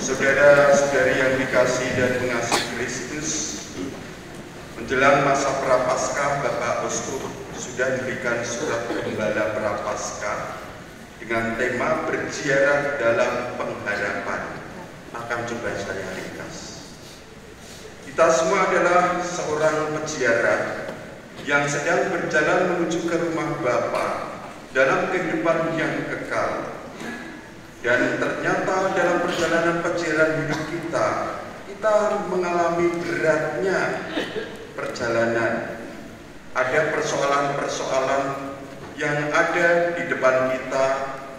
Saudara-saudari yang dikasih dan mengasihi Kristus, menjelang masa Prapaskah, Bapak Uskup sudah diberikan surat Gembala Prapaskah dengan tema berziarah dalam pengharapan. Akan coba saya ringkas. Kita semua adalah seorang peziarah yang sedang berjalan menuju ke rumah Bapa dalam kehidupan yang kekal. Dan ternyata dalam perjalanan peziarahan hidup kita mengalami beratnya perjalanan. Ada persoalan-persoalan yang ada di depan kita,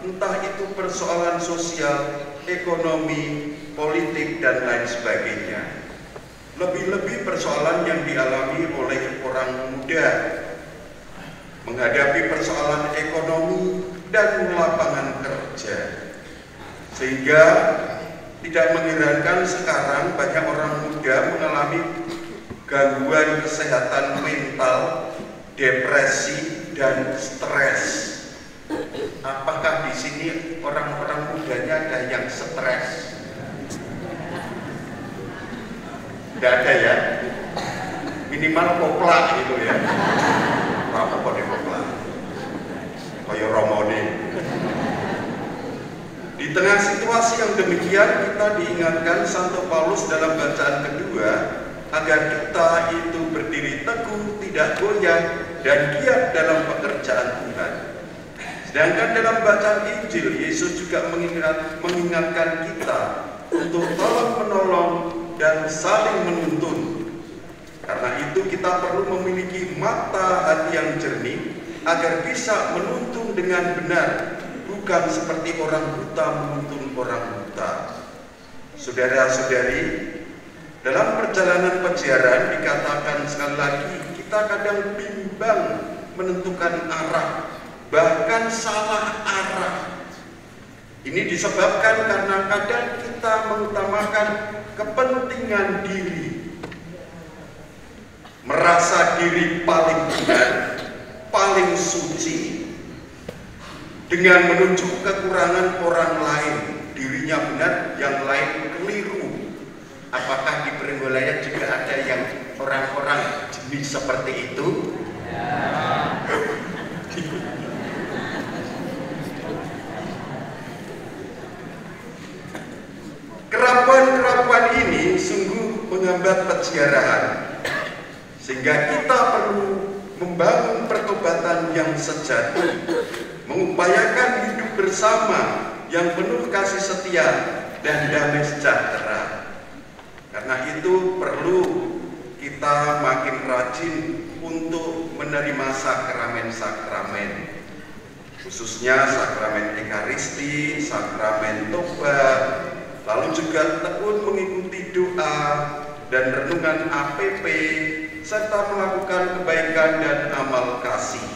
entah itu persoalan sosial, ekonomi, politik, dan lain sebagainya. Lebih-lebih persoalan yang dialami oleh orang muda menghadapi persoalan ekonomi dan lapangan kerja. Sehingga tidak mengherankan sekarang banyak orang muda mengalami gangguan kesehatan mental, depresi, dan stres. Apakah di sini orang-orang mudanya ada yang stres? Tidak ada ya? Minimal kopla gitu ya. Apa kok di kopla? Kayak Romone. Di tengah situasi yang demikian, kita diingatkan Santo Paulus dalam bacaan kedua agar kita itu berdiri teguh, tidak goyah, dan giat dalam pekerjaan Tuhan. Sedangkan dalam bacaan Injil, Yesus juga mengingatkan kita untuk tolong-menolong dan saling menuntun. Karena itu kita perlu memiliki mata hati yang jernih agar bisa menuntun dengan benar, bukan seperti orang buta menuntun orang buta. Saudara-saudari, dalam perjalanan peziarahan dikatakan sekali lagi, kita kadang bimbang menentukan arah, bahkan salah arah. Ini disebabkan karena kadang kita mengutamakan kepentingan diri, merasa diri paling benar, paling suci, dengan menunjuk kekurangan orang lain. Dirinya benar, yang lain keliru. Apakah di Prenggolaya juga ada yang orang-orang jenis seperti itu? Ya. Kerapuan-kerapuan ini sungguh menghambat peziarahan, sehingga kita perlu membangun pertobatan yang sejati, mengupayakan hidup bersama yang penuh kasih setia dan damai sejahtera. Karena itu perlu kita makin rajin untuk menerima sakramen-sakramen, khususnya sakramen Ekaristi, sakramen Tobat, lalu juga tekun mengikuti doa dan renungan APP, serta melakukan kebaikan dan amal kasih.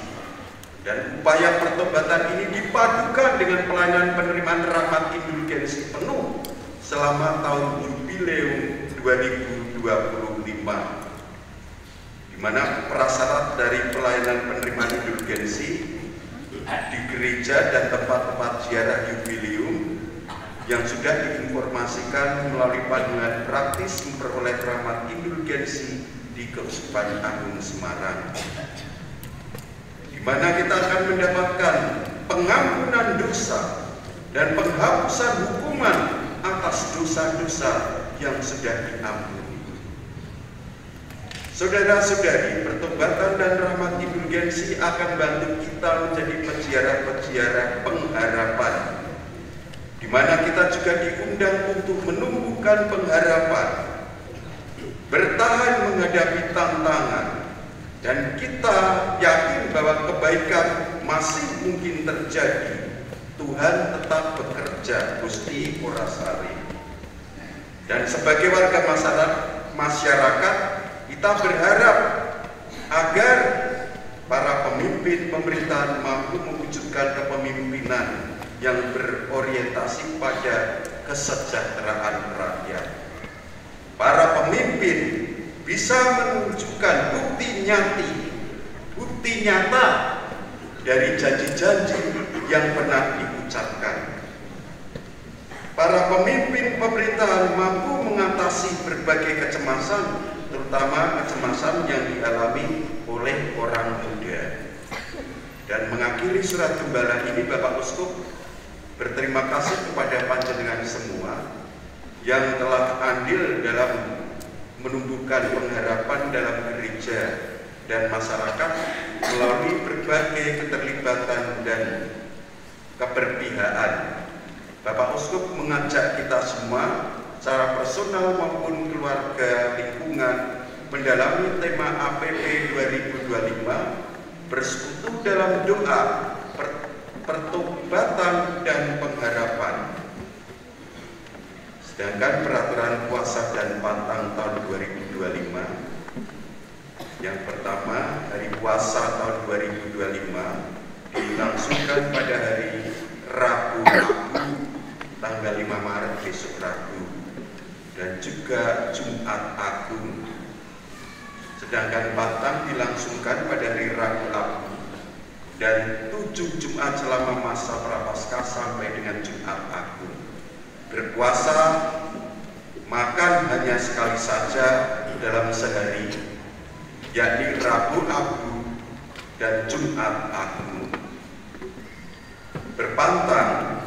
Dan upaya pertobatan ini dipadukan dengan pelayanan penerimaan rahmat indulgensi penuh selama tahun jubileum 2025, di mana prasyarat dari pelayanan penerimaan indulgensi di gereja dan tempat-tempat ziarah jubileum yang sudah diinformasikan melalui panduan praktis memperoleh rahmat indulgensi di Keuskupan Agung Semarang, di mana kita akan mendapatkan pengampunan dosa dan penghapusan hukuman atas dosa-dosa yang sudah diampuni. Saudara-saudari, pertobatan dan rahmat indulgensi akan bantu kita menjadi peziarah-peziarah pengharapan, di mana kita juga diundang untuk menumbuhkan pengharapan, bertahan menghadapi tantangan, dan kita yakin bahwa kebaikan masih mungkin terjadi. Tuhan tetap bekerja, Gusti ora sari. Dan sebagai warga masyarakat, kita berharap agar para pemimpin pemerintahan mampu mewujudkan kepemimpinan yang berorientasi pada kesejahteraan rakyat. Para pemimpin bisa menunjukkan bukti nyata dari janji-janji yang pernah diucapkan. para pemimpin pemerintahan mampu mengatasi berbagai kecemasan, terutama kecemasan yang dialami oleh orang muda. Dan mengakhiri surat gembala ini, Bapak Uskup berterima kasih kepada panjenengan semua yang telah andil dalam menumbuhkan pengharapan dalam gereja dan masyarakat melalui berbagai keterlibatan dan keberpihakan. Bapak Uskup mengajak kita semua secara personal maupun keluarga lingkungan mendalami tema APP 2025, bersekutu dalam doa, pertobatan dan pengharapan. Sedangkan peraturan puasa dan pantang tahun 2025, yang pertama, hari puasa tahun 2025 dilangsungkan pada hari Rabu tanggal 5 Maret besok Rabu, dan juga Jumat Agung. Sedangkan pantang dilangsungkan pada hari Rabu Agung dan 7 Jumat selama masa Prapaskah sampai dengan Jumat Agung. Berpuasa, makan hanya sekali saja dalam sehari, yakni Rabu Agung dan Jumat Agung. Berpantang,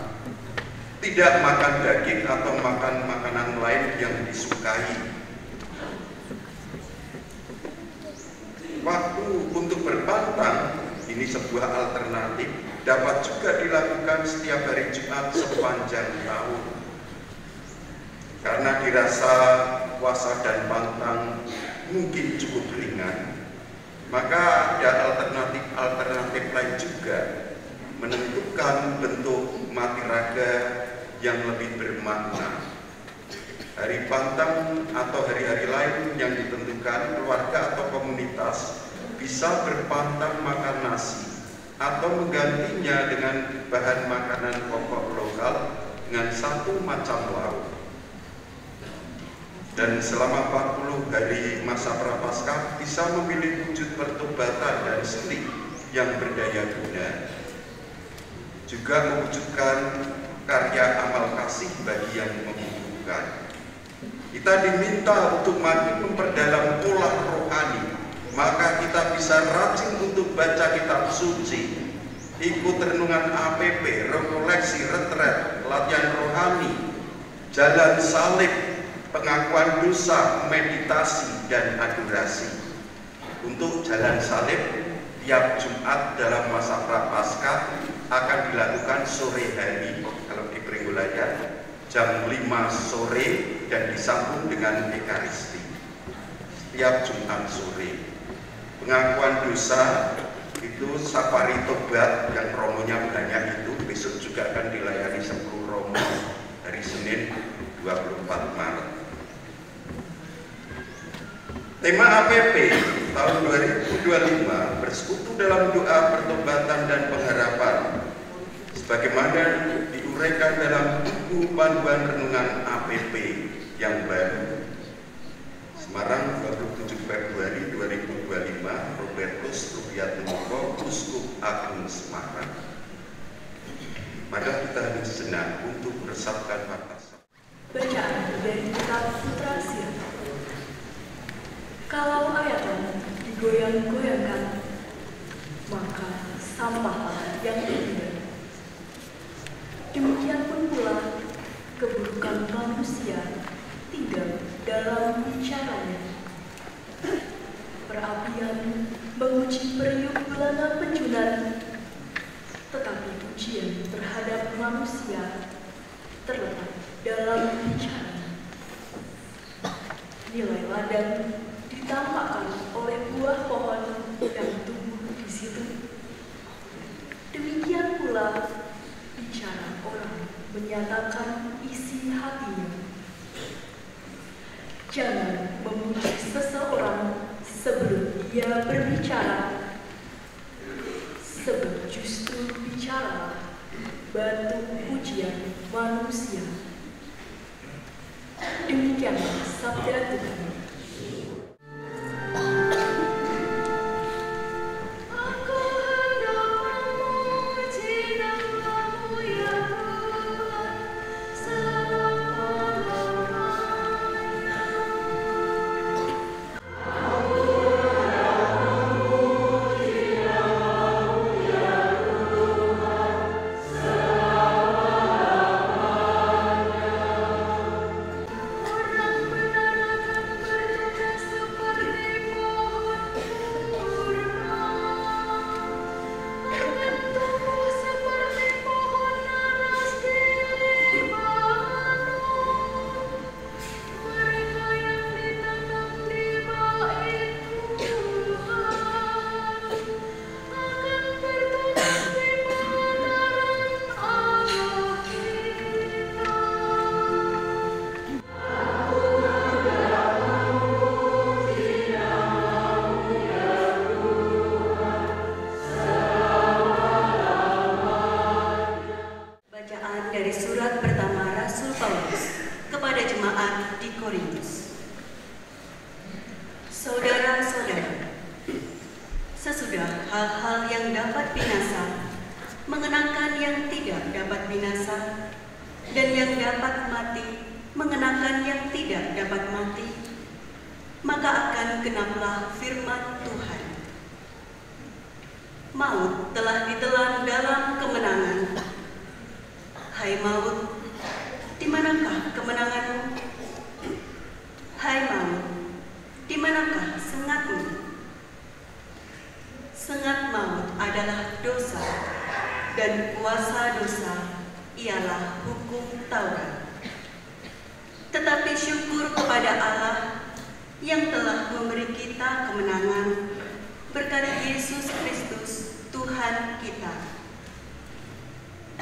tidak makan daging atau makan makanan lain yang disukai. Waktu untuk berpantang, ini sebuah alternatif, dapat juga dilakukan setiap hari Jumat sepanjang tahun. Karena dirasa puasa dan pantang mungkin cukup ringan, maka ada alternatif lain juga, menentukan bentuk mati raga yang lebih bermakna. Hari pantang atau hari-hari lain yang ditentukan, keluarga atau komunitas bisa berpantang makan nasi atau menggantinya dengan bahan makanan pokok lokal dengan 1 macam lauk. Dan selama 40 hari masa Prapaskah bisa memilih wujud pertobatan dan seni yang berdaya guna, juga mewujudkan karya amal kasih bagi yang membutuhkan. Kita diminta untuk makin memperdalam pola rohani, maka kita bisa rajin untuk baca kitab suci, ikut renungan APP, rekoleksi, retret, latihan rohani, jalan salib, pengakuan dosa, meditasi, dan adorasi. Untuk jalan salib, tiap Jumat dalam masa Prapaskah akan dilakukan sore hari, kalau di Pringgolaya, jam 5 sore dan disambung dengan Ekaristi setiap Jumat sore. Pengakuan dosa itu safari tobat yang romonya banyak, itu besok juga akan dilayani 10 romo hari Senin 24 Maret. Tema APP tahun 2025 bersekutu dalam doa pertobatan dan pengharapan, sebagaimana diuraikan dalam buku panduan renungan APP yang baru. Semarang, 27 Februari 2025, Robertus Rubiatmoko, Uskup Agung Semarang. Maka kita harus sejenak untuk meresapkan batasan. Bacaan dari kitab Sutra Siat. Kalau ayatan digoyang-goyangkan, maka sampahlah yang indah. Demikian pun pula keburukan manusia tinggal dalam bicaranya. Perapian menguji periuk belana penjunan, tetapi pujian terhadap manusia terletak dalam bicara. Nilai ladang ditampakkan oleh buah pohon yang tumbuh di situ. Demikian pula bicara orang menyatakan isi hatinya. Jangan memuji seseorang sebelum dia berbicara, sebab justru bicara batu pujian manusia. Demikianlah sabda Tuhan. Aku hendak memuji nama-Mu ya Tuhan, jemaat di Korintus. Saudara-saudara, sesudah hal-hal yang dapat binasa mengenakan yang tidak dapat binasa, dan yang dapat mati mengenakan yang tidak dapat mati, maka akan genaplah firman Tuhan. Maut telah ditelan dalam kemenangan. Hai maut, di manakah kemenanganmu? Hai maut, di manakah sengatmu? Sengat maut adalah dosa, dan kuasa dosa ialah hukum Taurat. Tetapi syukur kepada Allah yang telah memberi kita kemenangan berkat Yesus Kristus Tuhan kita.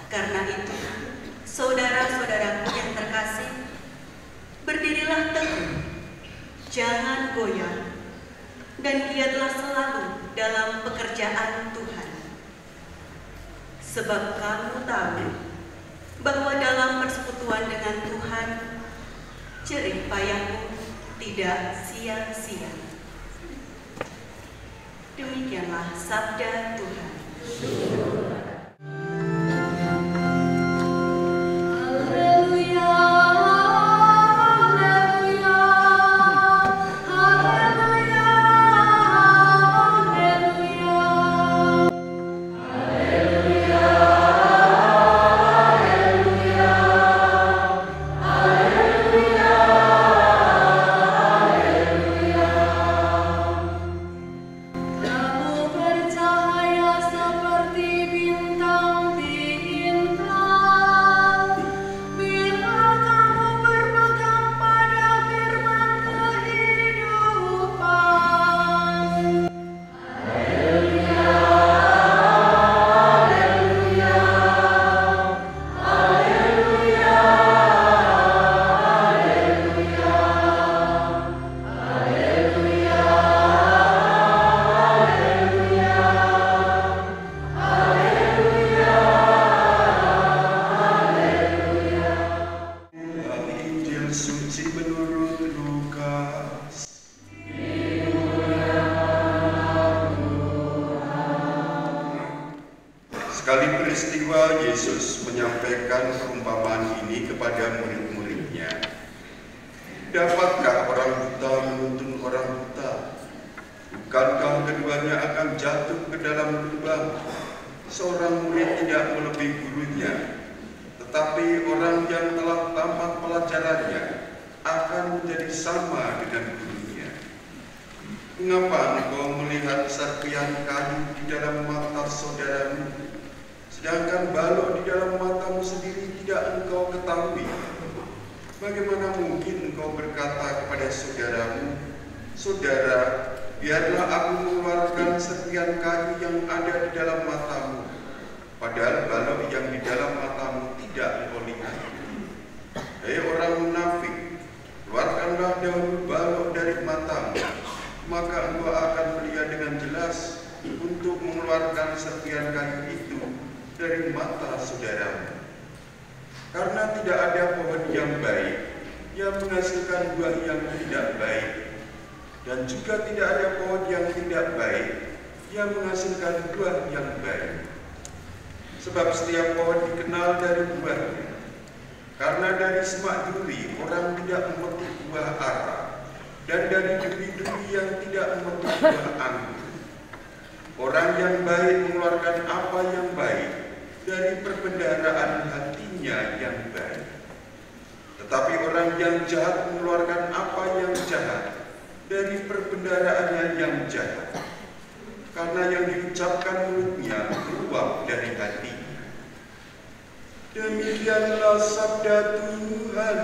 Karena itu, saudara-saudaraku yang terkasih, berdirilah teguh, jangan goyah, dan giatlah selalu dalam pekerjaan Tuhan. Sebab kamu tahu bahwa dalam persekutuan dengan Tuhan, jerih payahmu tidak sia-sia. Demikianlah sabda Tuhan. Sekali peristiwa Yesus menyampaikan perumpamaan ini kepada murid-muridnya. Dapatkah orang buta menuntun orang buta? Bukankah keduanya akan jatuh ke dalam lubang? Seorang murid tidak melebihi gurunya, tetapi orang yang telah tamat pelajarannya akan menjadi sama dengan gurunya. Mengapa engkau melihat serpihan kayu di dalam mata saudaramu, sedangkan balok di dalam matamu sendiri tidak engkau ketahui? Bagaimana mungkin engkau berkata kepada saudaramu, "Saudara, biarlah aku mengeluarkan serpihan kayu yang ada di dalam matamu," padahal balok yang di dalam matamu tidak engkau lihat? Hei orang munafik, keluarkanlah dahulu balok dari matamu, maka engkau akan melihat dengan jelas untuk mengeluarkan serpihan kayu itu dari mata saudaramu. Karena tidak ada pohon yang baik yang menghasilkan buah yang tidak baik, dan juga tidak ada pohon yang tidak baik yang menghasilkan buah yang baik. Sebab setiap pohon dikenal dari buahnya. Karena dari semak duri orang tidak memetik buah ara, dan dari duri-duri yang tidak memetik buah anggur. Orang yang baik mengeluarkan apa yang baik dari perbendaharaan hatinya yang baik. Tetapi orang yang jahat mengeluarkan apa yang jahat dari perbendaharaannya yang jahat. Karena yang diucapkan mulutnya keluar dari hatinya. Demikianlah sabda Tuhan.